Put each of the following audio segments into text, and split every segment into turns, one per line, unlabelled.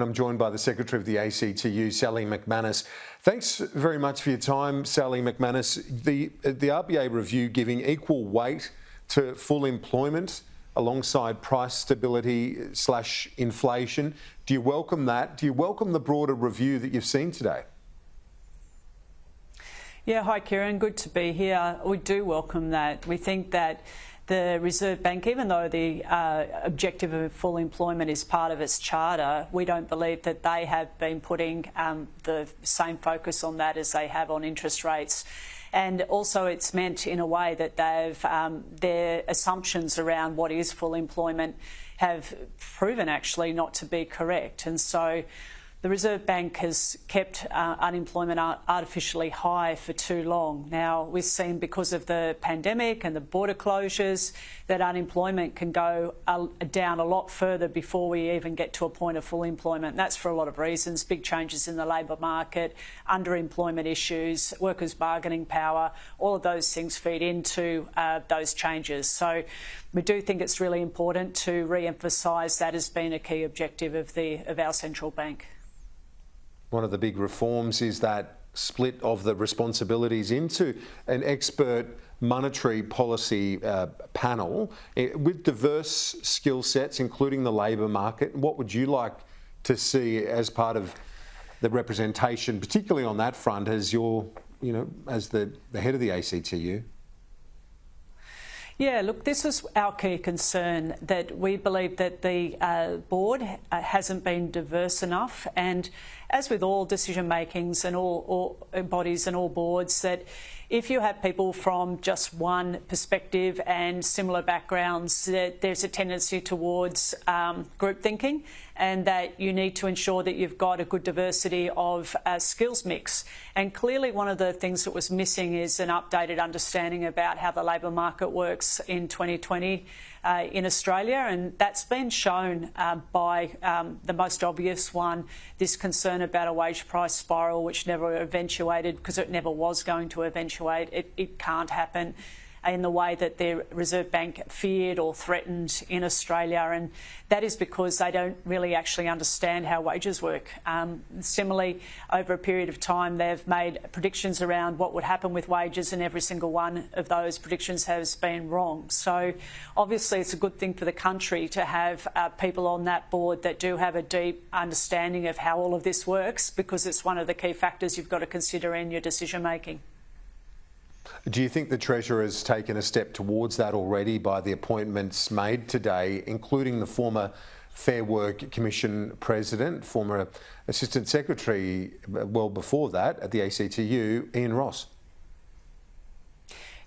I'm joined by the Secretary of the ACTU, Sally McManus. Thanks very much for your time, Sally McManus. The RBA review giving equal weight to full employment alongside price stability / inflation. Do you welcome that? Do you welcome the broader review that you've seen today?
Yeah, hi Kieran, good to be here. We do welcome that. We think that the Reserve Bank, even though the objective of full employment is part of its charter, we don't believe that they have been putting the same focus on that as they have on interest rates. And also it's meant in a way that their assumptions around what is full employment have proven actually not to be correct. And so the Reserve Bank has kept unemployment artificially high for too long. Now, we've seen because of the pandemic and the border closures that unemployment can go down a lot further before we even get to a point of full employment. And that's for a lot of reasons: big changes in the labour market, underemployment issues, workers' bargaining power, all of those things feed into those changes. So we do think it's really important to re-emphasise that as being a key objective of our central bank.
One of the big reforms is that split of the responsibilities into an expert monetary policy panel with diverse skill sets, including the labour market. What would you like to see as part of the representation, particularly on that front, as as the head of the ACTU?
Yeah, look, this is our key concern, that we believe that the board hasn't been diverse enough, and as with all decision makings and all bodies and all boards, that if you have people from just one perspective and similar backgrounds, that there's a tendency towards group thinking, and that you need to ensure that you've got a good diversity of skills mix. And clearly one of the things that was missing is an updated understanding about how the labour market works in 2020 in Australia, and that's been shown by the most obvious one, this concern about a wage price spiral which never eventuated, because it never was going to eventuate. It can't happen in the way that the Reserve Bank feared or threatened in Australia, and that is because they don't really actually understand how wages work. Similarly, over a period of time, they've made predictions around what would happen with wages, and every single one of those predictions has been wrong. So obviously it's a good thing for the country to have people on that board that do have a deep understanding of how all of this works, because it's one of the key factors you've got to consider in your decision making.
Do you think the Treasurer has taken a step towards that already by the appointments made today, including the former Fair Work Commission President, former Assistant Secretary, well before that at the ACTU, Ian Ross?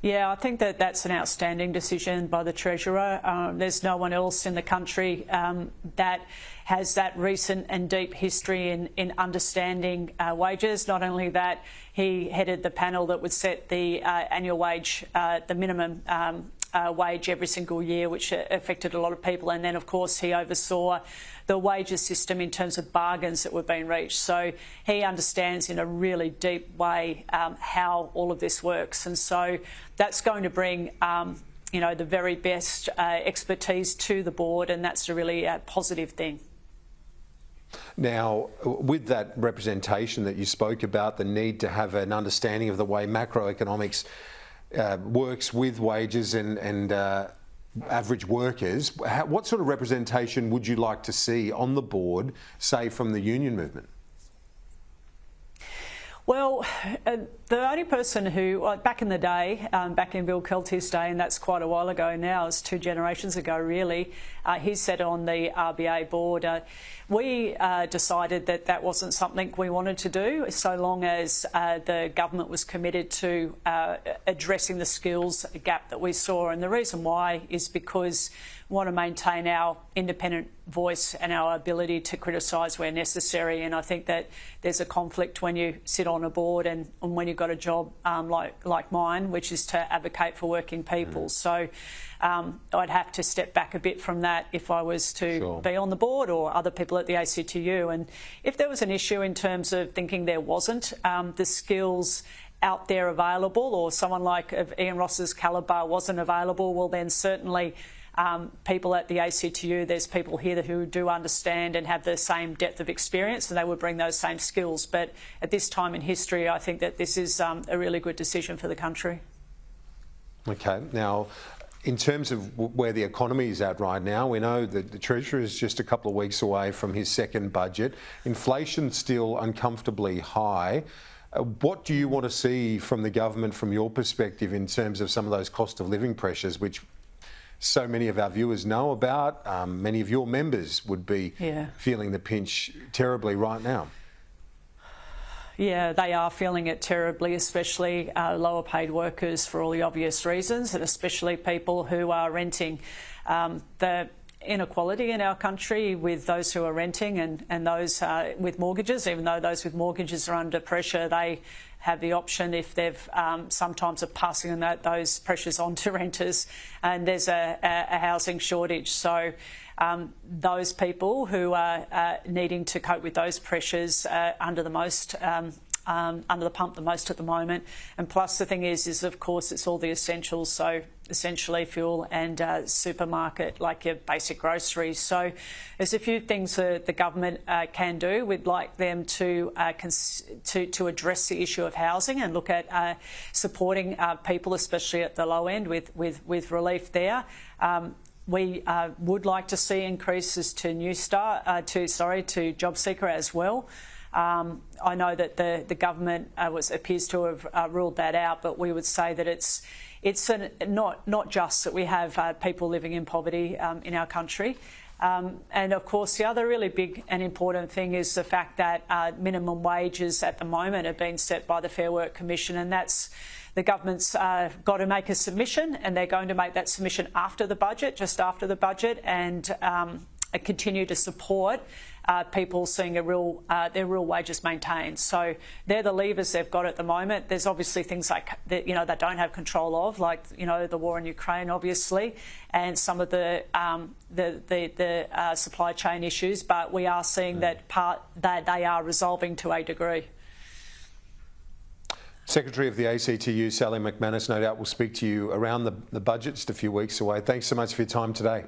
Yeah, I think that that's an outstanding decision by the Treasurer. There's no one else in the country that has that recent and deep history in understanding wages. Not only that, he headed the panel that would set the annual wage, the minimum wage every single year, which affected a lot of people. And then, of course, he oversaw the wages system in terms of bargains that were being reached. So he understands in a really deep way how all of this works. And so that's going to bring the very best expertise to the board, and that's a really positive thing.
Now, with that representation that you spoke about, the need to have an understanding of the way macroeconomics works with wages and average workers, what sort of representation would you like to see on the board, say from the union movement?
Well, the only person who, back in the day, back in Bill Kelty's day, and that's quite a while ago now, it's 2 generations ago really, he sat on the RBA board. We decided that that wasn't something we wanted to do, so long as the government was committed to addressing the skills gap that we saw. And the reason why is because we want to maintain our independent voice and our ability to criticise where necessary. And I think that there's a conflict when you sit on a board and when you've got a job like mine, which is to advocate for working people. So I'd have to step back a bit from that if I was to be on the board, or other people at the ACTU. And if there was an issue in terms of thinking there wasn't the skills out there available, or someone like of Ian Ross's calibre wasn't available, well then certainly people at the ACTU, there's people here who do understand and have the same depth of experience, and they would bring those same skills. But at this time in history, I think that this is a really good decision for the country.
Okay. Now, in terms of where the economy is at right now, we know that the Treasurer is just a couple of weeks away from his second budget. Inflation's still uncomfortably high. What do you want to see from the government from your perspective in terms of some of those cost of living pressures, which so many of our viewers know about? Many of your members would be feeling the pinch terribly right now.
Yeah, they are feeling it terribly, especially lower paid workers for all the obvious reasons, and especially people who are renting. The inequality in our country with those who are renting and those with mortgages, even though those with mortgages are under pressure, they have the option, if they've sometimes of passing those pressures on to renters, and there's a housing shortage. So those people who are needing to cope with those pressures under the pump the most at the moment. And plus the thing is of course it's all the essentials, so essentially fuel and supermarket, like your basic groceries. So there's a few things that the government can do. We'd like them to address the issue of housing and look at supporting people, especially at the low end, with relief there. We would like to see increases to to JobSeeker as well. I know that the government appears to have ruled that out, but we would say that it's not just that we have people living in poverty in our country. And of course, the other really big and important thing is the fact that minimum wages at the moment have been set by the Fair Work Commission, and that's the government's got to make a submission, and they're going to make that submission after the budget, just after the budget, and continue to support people seeing their real wages maintained. So they're the levers they've got at the moment. There's obviously things like that, they don't have control of, like the war in Ukraine, obviously, and some of the supply chain issues. But we are seeing that they are resolving to a degree.
Secretary of the ACTU, Sally McManus, no doubt will speak to you around the budget, just a few weeks away. Thanks so much for your time today.